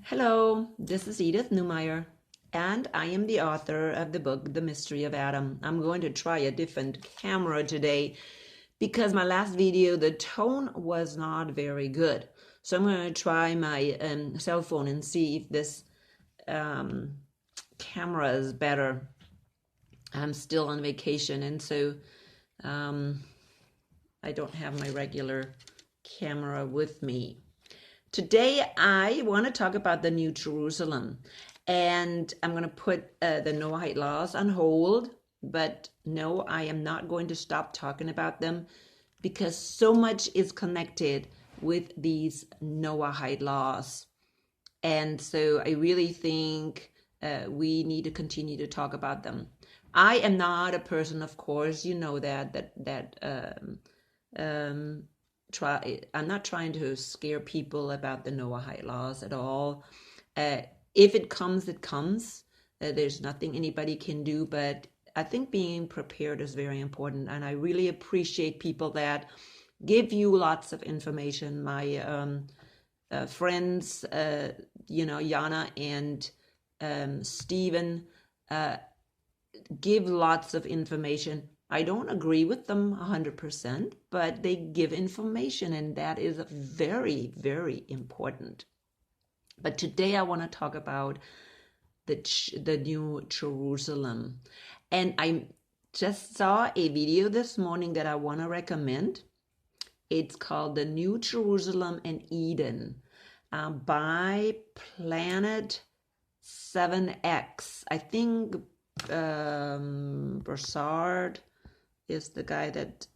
Hello, this is Edith Neumeyer, and I am the author of the book, The Mystery of Adam. I'm going to try a different camera today because my last video, the tone was not very good. So I'm going to try my cell phone and see if this camera is better. I'm still on vacation, and so I don't have my regular camera with me. Today, I want to talk about the New Jerusalem, and I'm going to put the Noahide laws on hold, but no, I am not going to stop talking about them because so much is connected with these Noahide laws. And so I really think we need to continue to talk about them. I am not a person, of course, you know I'm not trying to scare people about the Noahide laws at all. If it comes, it comes. There's nothing anybody can do, but I think being prepared is very important. And I really appreciate people that give you lots of information. My friends, Jana and Stephen, give lots of information. I don't agree with them 100%, but they give information, and that is very, very important. But today I want to talk about the New Jerusalem. And I just saw a video this morning that I want to recommend. It's called The New Jerusalem and Eden by Planet 7X. I think Broussard is the guy that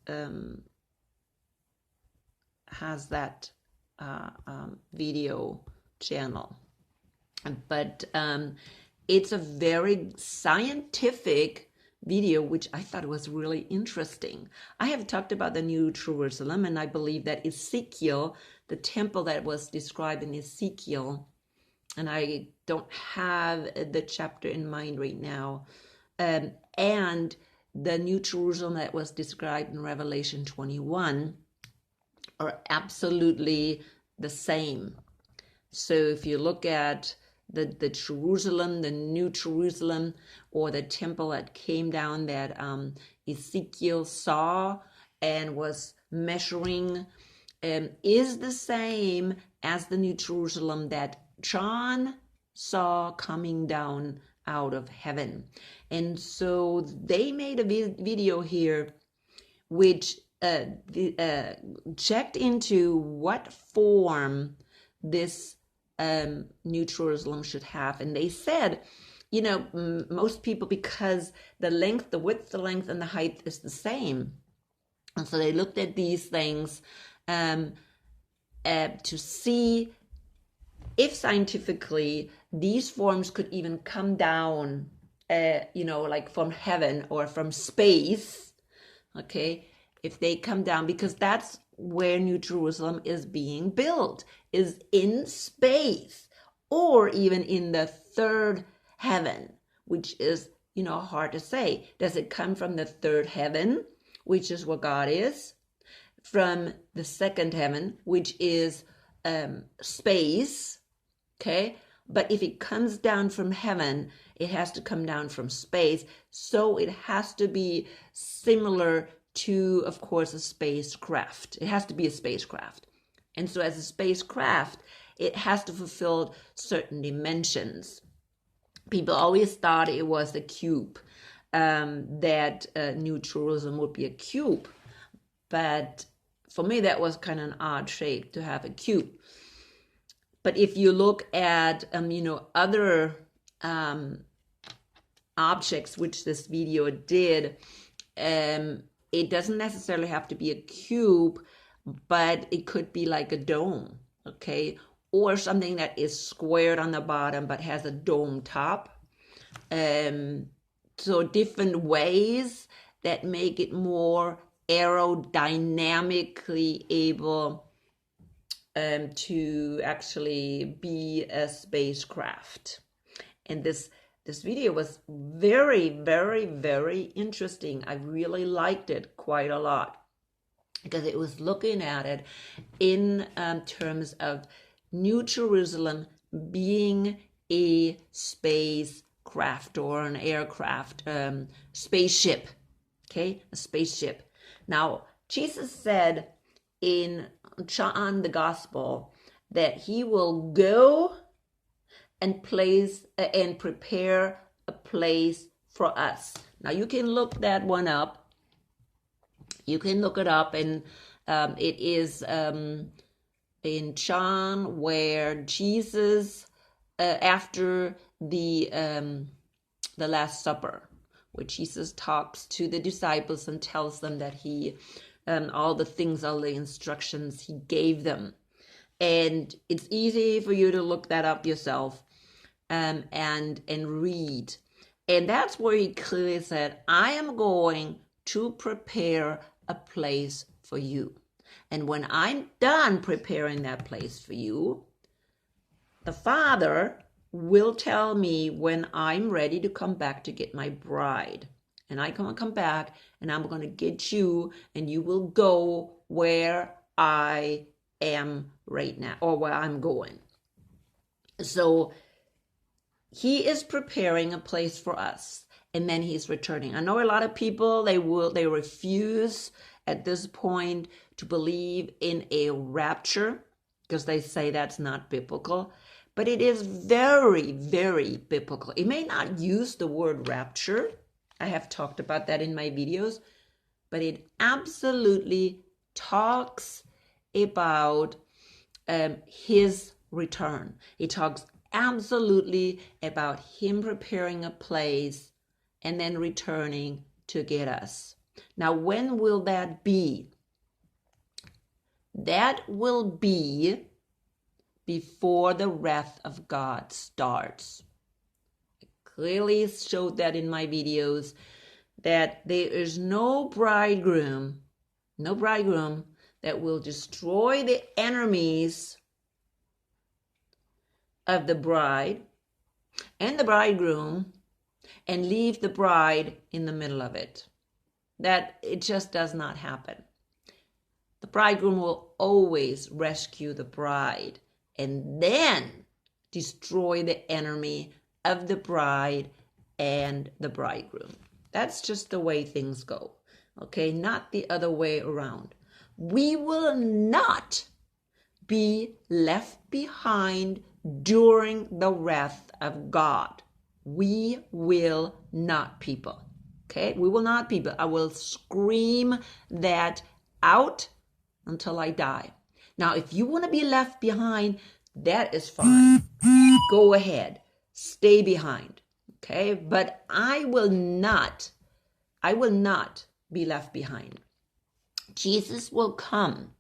has that video channel. But it's a very scientific video, which I thought was really interesting. I have talked about the New Jerusalem, and I believe that Ezekiel, the temple that was described in Ezekiel, and I don't have the chapter in mind right now, and the New Jerusalem that was described in Revelation 21 are absolutely the same. So if you look at the Jerusalem, the New Jerusalem, or the temple that came down that Ezekiel saw and was measuring, is the same as the New Jerusalem that John saw coming down out of heaven. And so they made a video here which checked into what form this New Jerusalem should have. And they said, most people, because the length, the width, the length, and the height is the same. And so they looked at these things to see if scientifically these forms could even come down, like from heaven or from space, okay, if they come down, because that's where New Jerusalem is being built, is in space, or even in the third heaven, which is, hard to say. Does it come from the third heaven, which is where God is, from the second heaven, which is space? Okay, but if it comes down from heaven, it has to come down from space. So it has to be similar to, of course, a spacecraft. It has to be a spacecraft. And so as a spacecraft, it has to fulfill certain dimensions. People always thought it was a cube, that New Jerusalem would be a cube. But for me, that was kind of an odd shape to have a cube. But if you look at, other objects, which this video did, it doesn't necessarily have to be a cube, but it could be like a dome, okay? Or something that is squared on the bottom, but has a dome top. So different ways that make it more aerodynamically able to actually be a spacecraft. And this video was very, very, very interesting. I really liked it quite a lot because it was looking at it in terms of New Jerusalem being a spacecraft or an aircraft, spaceship. Okay, a spaceship. Now, Jesus said in John the Gospel that he will go and prepare a place for us. Now, you can look that one up. You can look it up, and it is in John, where Jesus, after the Last Supper, where Jesus talks to the disciples and tells them that he, all the things, all the instructions he gave them. And it's easy for you to look that up yourself, and read. And that's where he clearly said, I am going to prepare a place for you. And when I'm done preparing that place for you, the Father will tell me when I'm ready to come back to get my bride. And I'm going to come back and I'm going to get you, and you will go where I am right now, or where I'm going. So he is preparing a place for us, and then he's returning. I know a lot of people, they refuse at this point to believe in a rapture because they say that's not biblical. But it is very, very biblical. It may not use the word rapture. I have talked about that in my videos. But it absolutely talks about his return. It talks absolutely about him preparing a place and then returning to get us. Now, when will that be? That will be before the wrath of God starts. I clearly showed that in my videos, that there is no bridegroom that will destroy the enemies of the bride and the bridegroom and leave the bride in the middle of it. That it just does not happen. The bridegroom will always rescue the bride and then destroy the enemy of the bride and the bridegroom. That's just the way things go. Okay, not the other way around. We will not be left behind during the wrath of God. We will not, people. Okay, we will not, people. I will scream that out until I die. Now, if you want to be left behind, that is fine. Go ahead. Stay behind. Okay, but I will not be left behind. Jesus will come.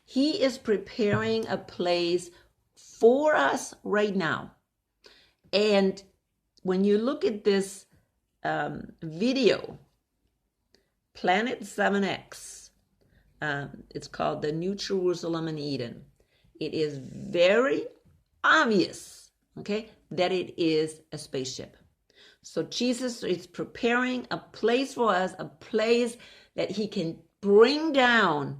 He is preparing a place for us right now. And when you look at this video, Planet 7X, it's called The New Jerusalem in Eden. It is very obvious, okay, that it is a spaceship. So Jesus is preparing a place for us, a place that he can bring down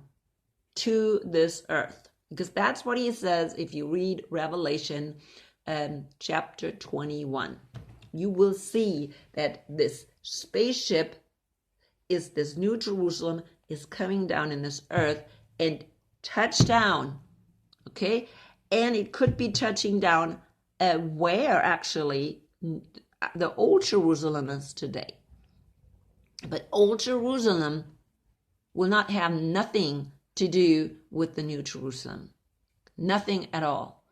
to this earth. Because that's what he says if you read Revelation chapter 21. You will see that this spaceship is this New Jerusalem is coming down in this earth and touch down, okay? And it could be touching down where actually the old Jerusalem is today. But old Jerusalem will not have nothing to do with the New Jerusalem. Nothing at all.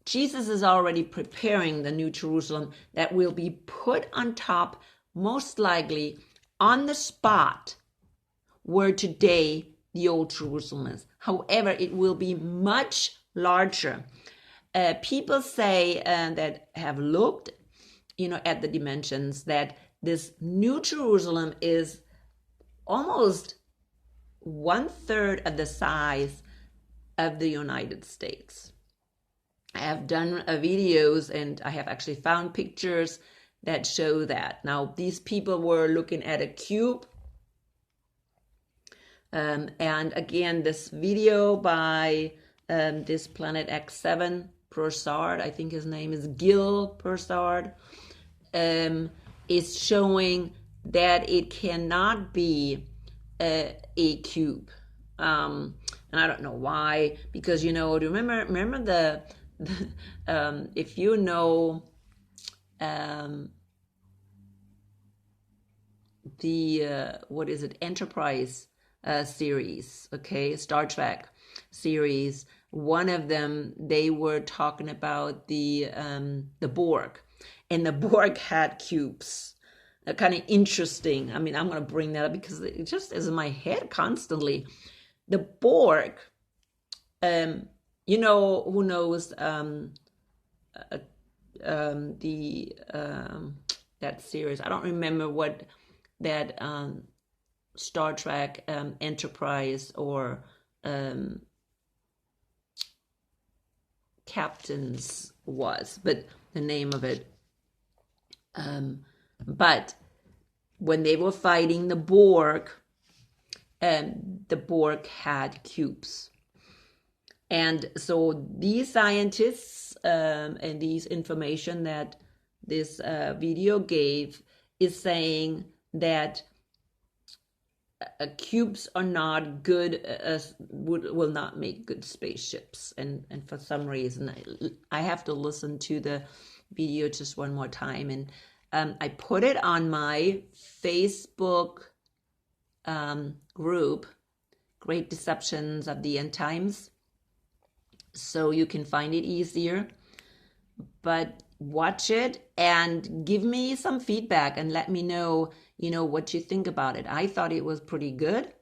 Jesus is already preparing the New Jerusalem that will be put on top, most likely on the spot where today the old Jerusalem is. However, it will be much larger. People say that have looked, at the dimensions, that this New Jerusalem is almost 1/3 of the size of the United States. I have done videos and I have actually found pictures that show that. Now, these people were looking at a cube. And again, this video by this Planet X7 Persard, I think his name is Gil Persard, is showing that it cannot be a cube. And I don't know why, because remember the if you know the what is it, Enterprise series, okay, Star Trek series. One of them, they were talking about the Borg, and the Borg had cubes. Kind of interesting. I mean, I'm going to bring that up because it just is in my head constantly. The Borg, who knows that series? I don't remember what that Star Trek Enterprise or Captains was, but the name of it. But when they were fighting the Borg had cubes. And so these scientists and these information that this video gave is saying that cubes are not good, will not make good spaceships. And for some reason, I have to listen to the video just one more time. And I put it on my Facebook group, Great Deceptions of the End Times, so you can find it easier. But watch it and give me some feedback and let me know, what you think about it. I thought it was pretty good.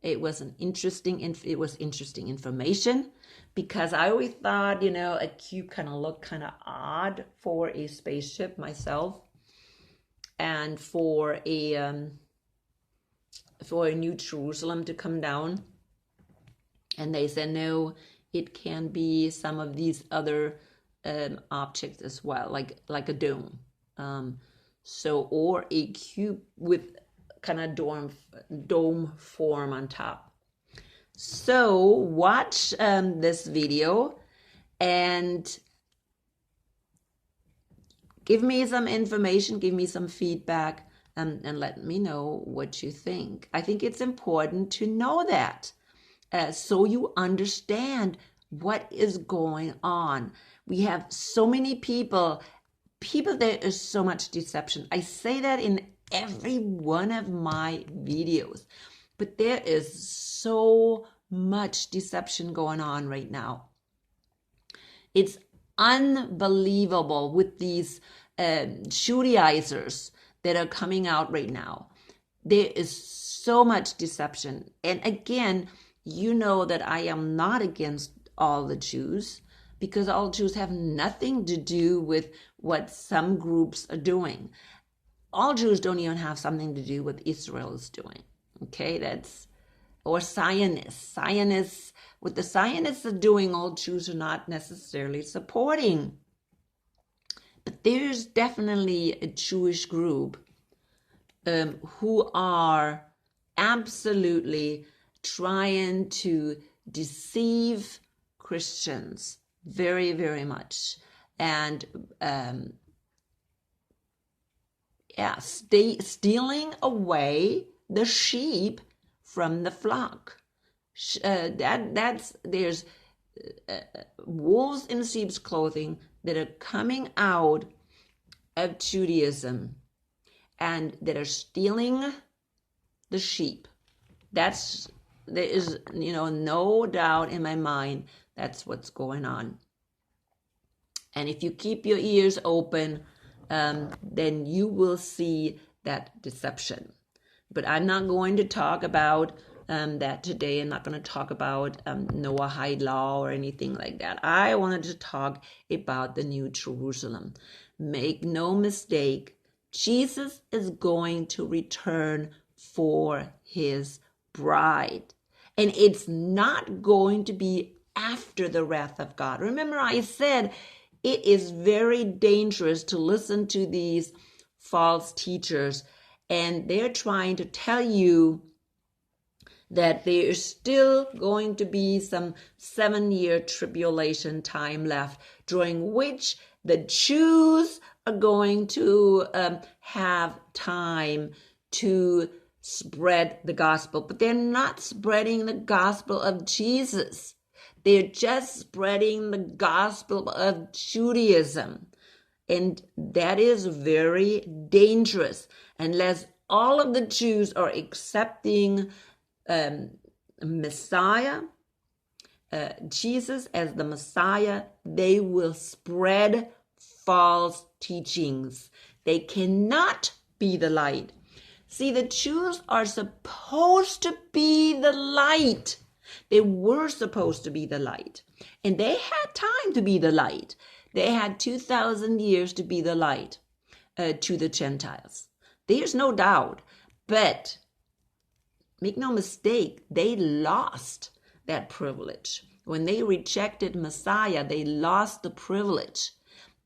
It was interesting information, because I always thought, a cube kind of looked kind of odd for a spaceship myself, and for a New Jerusalem to come down. And they said, no, it can be some of these other objects as well, like a dome. Or a cube with kind of dome form on top. So watch this video and give me some information, give me some feedback, and let me know what you think. I think it's important to know that so you understand what is going on. We have so many people, there is so much deception. I say that in every one of my videos, but there is so much deception going on right now. It's unbelievable with these Judaizers that are coming out right now. There is so much deception. And again, you know that I am not against all the Jews, because all Jews have nothing to do with what some groups are doing. All Jews don't even have something to do with what Israel is doing. Okay, or Zionists. What the Zionists are doing, all Jews are not necessarily supporting. But there's definitely a Jewish group who are absolutely trying to deceive Christians very, very much. And stealing away the sheep from the flock. There's wolves in sheep's clothing that are coming out of Judaism and that are stealing the sheep. There is no doubt in my mind that's what's going on. And if you keep your ears open, then you will see that deception. But I'm not going to talk about that today. I'm not going to talk about Noahide law or anything like that. I wanted to talk about the New Jerusalem. Make no mistake, Jesus is going to return for his bride. And it's not going to be after the wrath of God. Remember, I said it is very dangerous to listen to these false teachers, and they're trying to tell you that there is still going to be some 7-year tribulation time left, during which the Jews are going to have time to spread the gospel. But they're not spreading the gospel of Jesus. They're just spreading the gospel of Judaism. And that is very dangerous. Unless all of the Jews are accepting Messiah, Jesus as the Messiah, they will spread false teachings. They cannot be the light. See, the Jews are supposed to be the light. They were supposed to be the light. And they had time to be the light. They had 2,000 years to be the light to the Gentiles. There's no doubt. But make no mistake, they lost that privilege. When they rejected Messiah, they lost the privilege.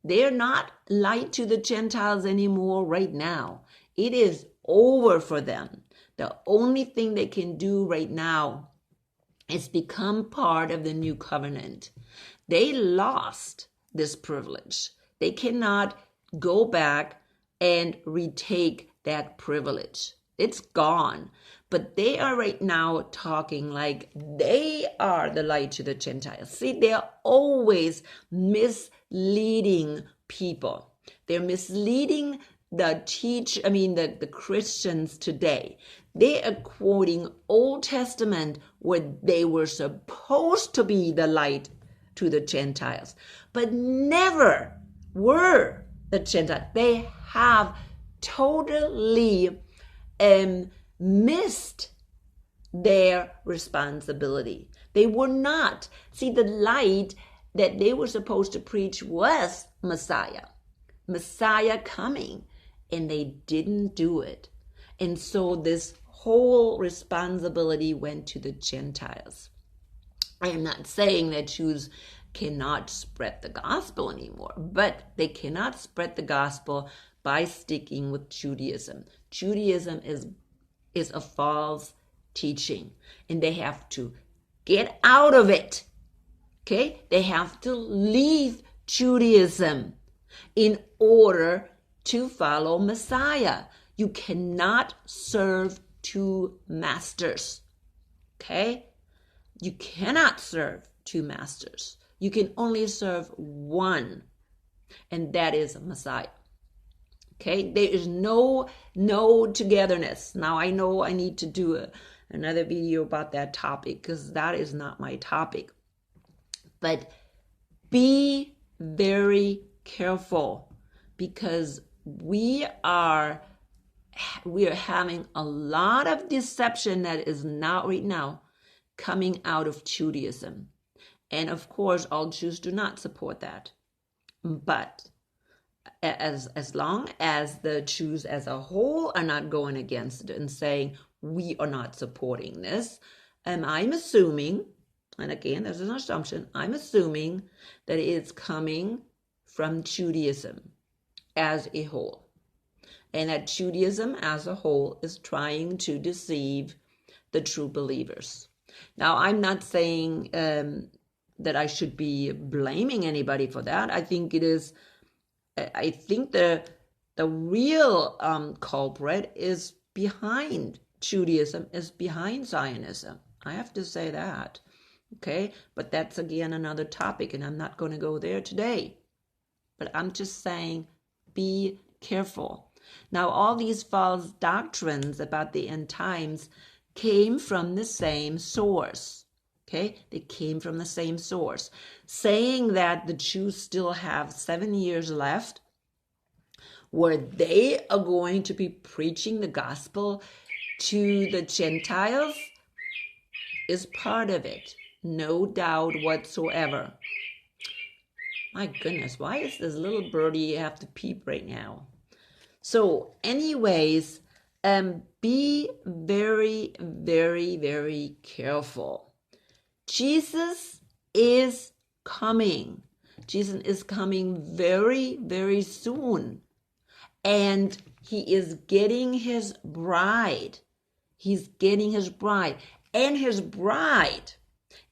They're not light to the Gentiles anymore right now. It is over for them. The only thing they can do right now is become part of the new covenant. They lost this privilege. They cannot go back and retake that privilege. It's gone. But they are right now talking like they are the light to the Gentiles. See, they're always misleading people. They're misleading the Christians today. They are quoting Old Testament where they were supposed to be the light to the Gentiles, but never were the Gentiles. They have totally missed their responsibility. They were not. See, the light that they were supposed to preach was Messiah coming, and they didn't do it. And so this whole responsibility went to the Gentiles. I am not saying that Jews cannot spread the gospel anymore, but they cannot spread the gospel by sticking with Judaism. Judaism is a false teaching, and they have to get out of it. Okay? They have to leave Judaism in order to follow Messiah. You cannot serve two masters. Okay? You cannot serve two masters. You can only serve one, and that is Messiah. Okay? There is no togetherness. Now, I know I need to do another video about that topic because that is not my topic. But be very careful, because we are having a lot of deception that is not right now coming out of Judaism. And of course, all Jews do not support that. But as long as the Jews as a whole are not going against it and saying, we are not supporting this, I'm assuming, and again, there's an assumption, I'm assuming that it's coming from Judaism as a whole. And that Judaism as a whole is trying to deceive the true believers. Now, I'm not saying that I should be blaming anybody for that. I think the real culprit is behind Judaism, is behind Zionism. I have to say that. Okay, but that's again another topic, and I'm not going to go there today. But I'm just saying, be careful. Now, all these false doctrines about the end times came from the same source. Okay, they came from the same source, saying that the Jews still have 7 years left where they are going to be preaching the gospel to the Gentiles is part of it. No doubt whatsoever. My goodness, why is this little birdie have to peep right now? So anyways, be very, very, very careful. Jesus is coming. Jesus is coming very, very soon. And he is getting his bride. He's getting his bride. And his bride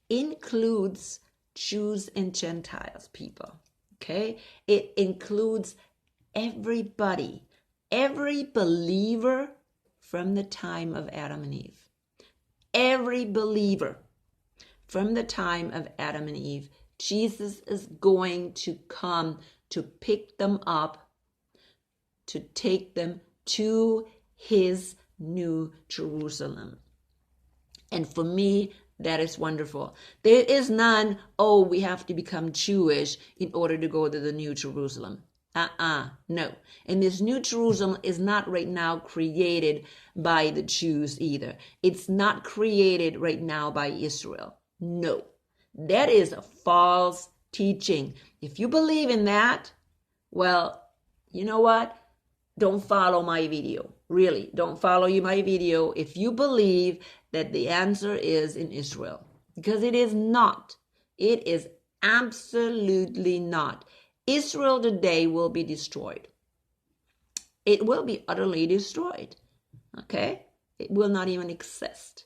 includes Jews and Gentiles, people. Okay? It includes everybody, every believer from the time of Adam and Eve. Every believer from the time of Adam and Eve. Jesus is going to come to pick them up, to take them to his new Jerusalem. And for me, that is wonderful. There is none, oh, we have to become Jewish in order to go to the new Jerusalem. No. And this new Jerusalem is not right now created by the Jews either. It's not created right now by Israel. No. That is a false teaching. If you believe in that, well, you know what? Don't follow my video. Really, don't follow my video if you believe that the answer is in Israel. Because it is not. It is absolutely not. Israel today will be destroyed. It will be utterly destroyed. Okay? It will not even exist.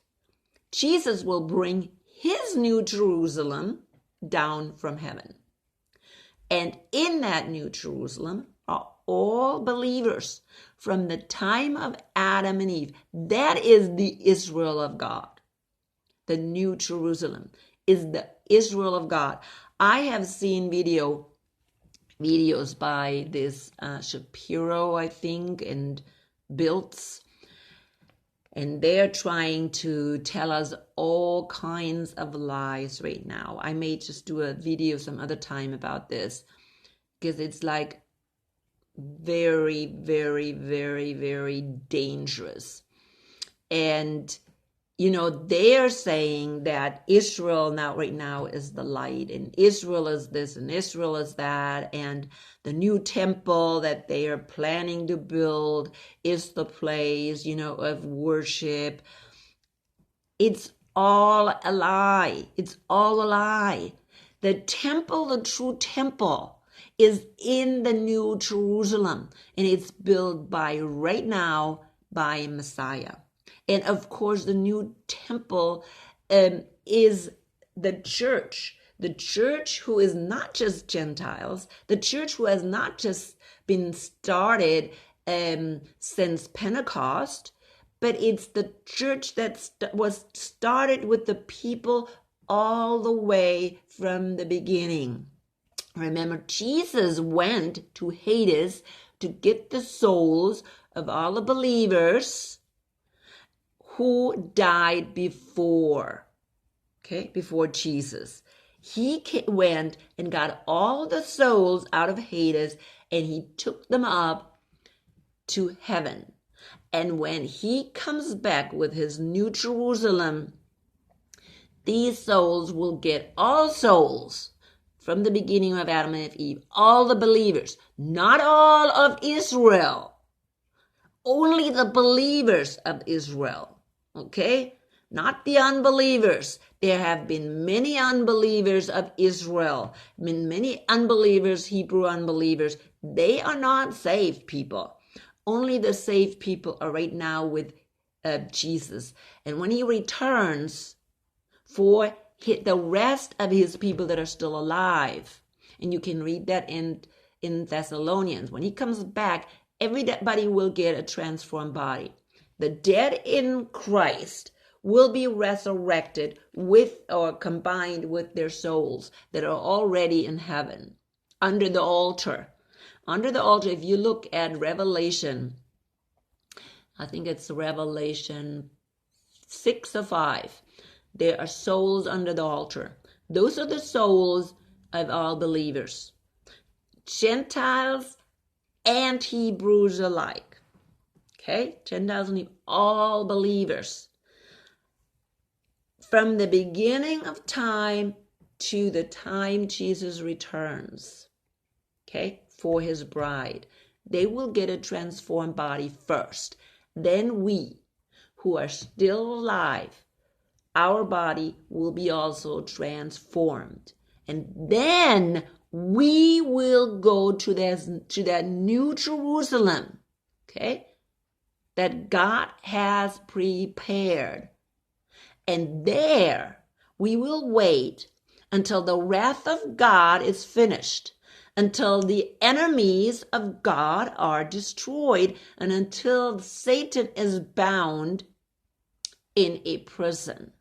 Jesus will bring his new Jerusalem down from heaven. And in that new Jerusalem are all believers from the time of Adam and Eve. That is the Israel of God. The new Jerusalem is the Israel of God. I have seen videos by this Shapiro, I think, and Biltz, and they're trying to tell us all kinds of lies right now. I may just do a video some other time about this, because it's like very, very, very, very dangerous. And you know, they're saying that Israel right now is the light, and Israel is this, and Israel is that, and the new temple that they are planning to build is the place, you know, of worship. It's all a lie. It's all a lie. The temple, the true temple, is in the new Jerusalem, and it's built right now by Messiah. And of course, the new temple is the church who is not just Gentiles, the church who has not just been started since Pentecost, but it's the church that was started with the people all the way from the beginning. Remember, Jesus went to Hades to get the souls of all the believers who died before Jesus. He went and got all the souls out of Hades, and he took them up to heaven. And when he comes back with his new Jerusalem, these souls will get all souls from the beginning of Adam and Eve, all the believers, not all of Israel, only the believers of Israel. Okay? Not the unbelievers. There have been many unbelievers of Israel, many unbelievers, Hebrew unbelievers. They are not saved people. Only the saved people are right now with Jesus. And when he returns for the rest of his people that are still alive, and you can read that in Thessalonians, when he comes back, everybody will get a transformed body. The dead in Christ will be resurrected with or combined with their souls that are already in heaven under the altar. Under the altar, if you look at Revelation, I think it's Revelation 6 or 5, there are souls under the altar. Those are the souls of all believers, Gentiles and Hebrews alike. Okay, Gentiles and Hebrews, all believers. From the beginning of time to the time Jesus returns, okay, for his bride, they will get a transformed body first. Then we, who are still alive, our body will be also transformed. And then we will go to that new Jerusalem, okay, that God has prepared. And there we will wait until the wrath of God is finished, until the enemies of God are destroyed, and until Satan is bound in a prison.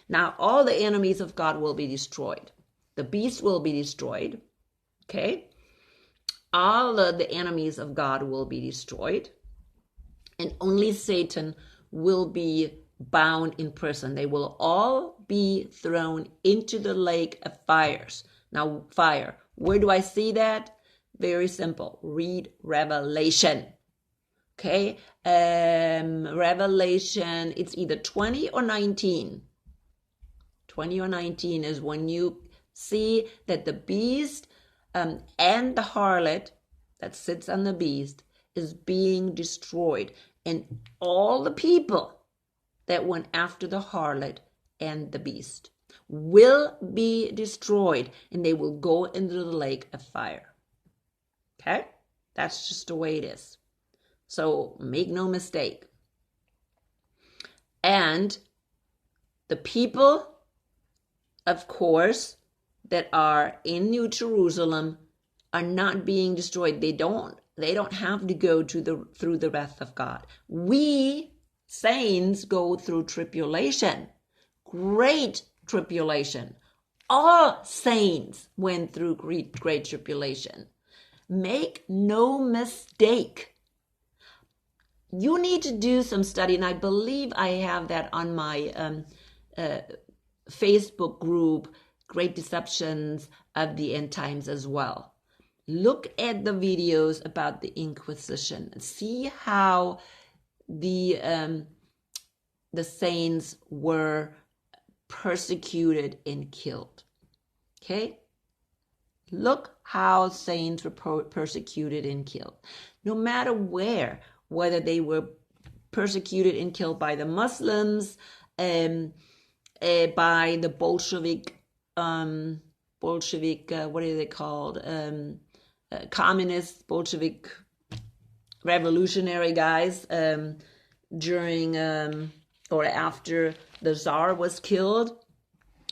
Now, all the enemies of God will be destroyed. The beast will be destroyed. Okay? All of the enemies of God will be destroyed. And only Satan will be bound in prison. They will all be thrown into the lake of fires. Now, fire. Where do I see that? Very simple. Read Revelation. Okay? Revelation, it's either 20 or 19. 20 or 19 is when you see that the beast and the harlot that sits on the beast is being destroyed. And all the people that went after the harlot and the beast will be destroyed, and they will go into the lake of fire. Okay? That's just the way it is. So make no mistake. And the people, of course, that are in New Jerusalem are not being destroyed. They don't have to go through the wrath of God. We saints go through tribulation, great tribulation. All saints went through great tribulation. Make no mistake. You need to do some study, and I believe I have that on my Facebook group, Great Deceptions of the End Times as well. Look at the videos about the Inquisition and see how the saints were persecuted and killed. Okay? Look how saints were persecuted and killed. No matter where, whether they were persecuted and killed by the Muslims, by the Bolshevik, what are they called? Communist, Bolshevik, revolutionary guys during or after the Tsar was killed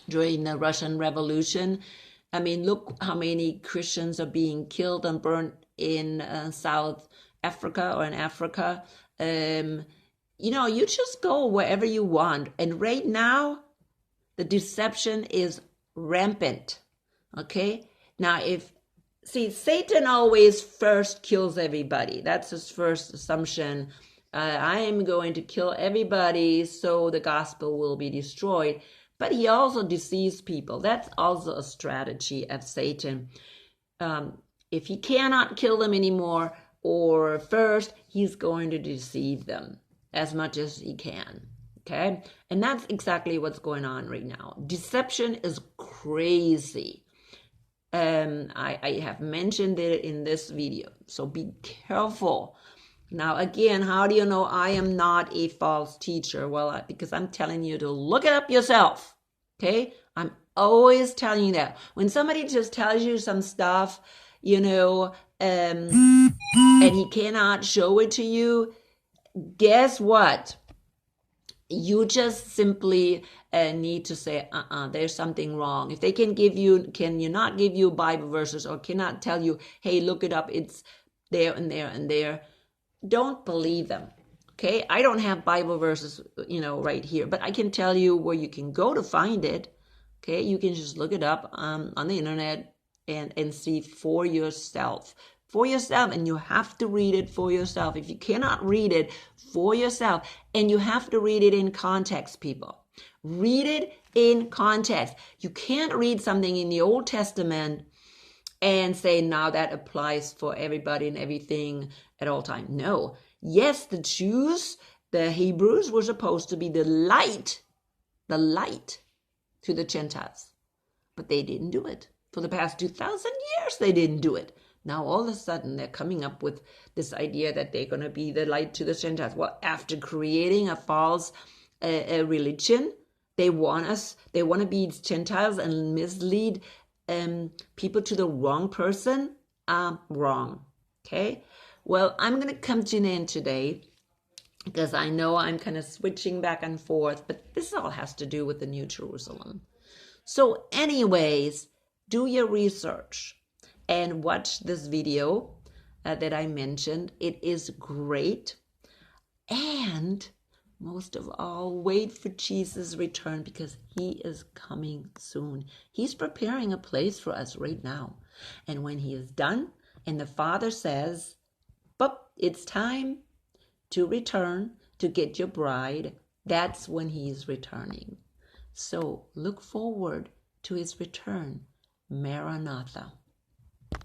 during the Russian Revolution. I mean, look how many Christians are being killed and burned in South Africa or in Africa. You just go wherever you want. And right now, the deception is rampant. Okay? Now, Satan always first kills everybody. That's his first assumption. I am going to kill everybody so the gospel will be destroyed. But he also deceives people. That's also a strategy of Satan. If he cannot kill them anymore, or first, he's going to deceive them as much as he can. Okay? And that's exactly what's going on right now. Deception is crazy. I have mentioned it in this video. So be careful. Now, again, how do you know I am not a false teacher? Well, because I'm telling you to look it up yourself. Okay? I'm always telling you that. When somebody just tells you some stuff, and he cannot show it to you, guess what? You just simply need to say, there's something wrong. If they can you not give you Bible verses or cannot tell you, hey, look it up, it's there and there and there, don't believe them. Okay? I don't have Bible verses, right here, but I can tell you where you can go to find it. Okay? You can just look it up on the internet and see for yourself. For yourself, and you have to read it for yourself. If you cannot read it for yourself, and you have to read it in context, people. Read it in context. You can't read something in the Old Testament and say, now that applies for everybody and everything at all time. No. Yes, the Jews, the Hebrews were supposed to be the light to the Gentiles. But they didn't do it. For the past 2,000 years, they didn't do it. Now, all of a sudden, they're coming up with this idea that they're going to be the light to the Gentiles. Well, after creating a false religion, they want to be Gentiles and mislead people to the wrong person. Wrong. Okay? Well, I'm going to come to an end today. because I know I'm kind of switching back and forth, but this all has to do with the New Jerusalem. So anyways, do your research and watch this video that I mentioned. It is great. And most of all, wait for Jesus' return, because he is coming soon. He's preparing a place for us right now. And when he is done and the Father says, "But it's time to return to get your bride," that's when he is returning. So look forward to his return. Maranatha.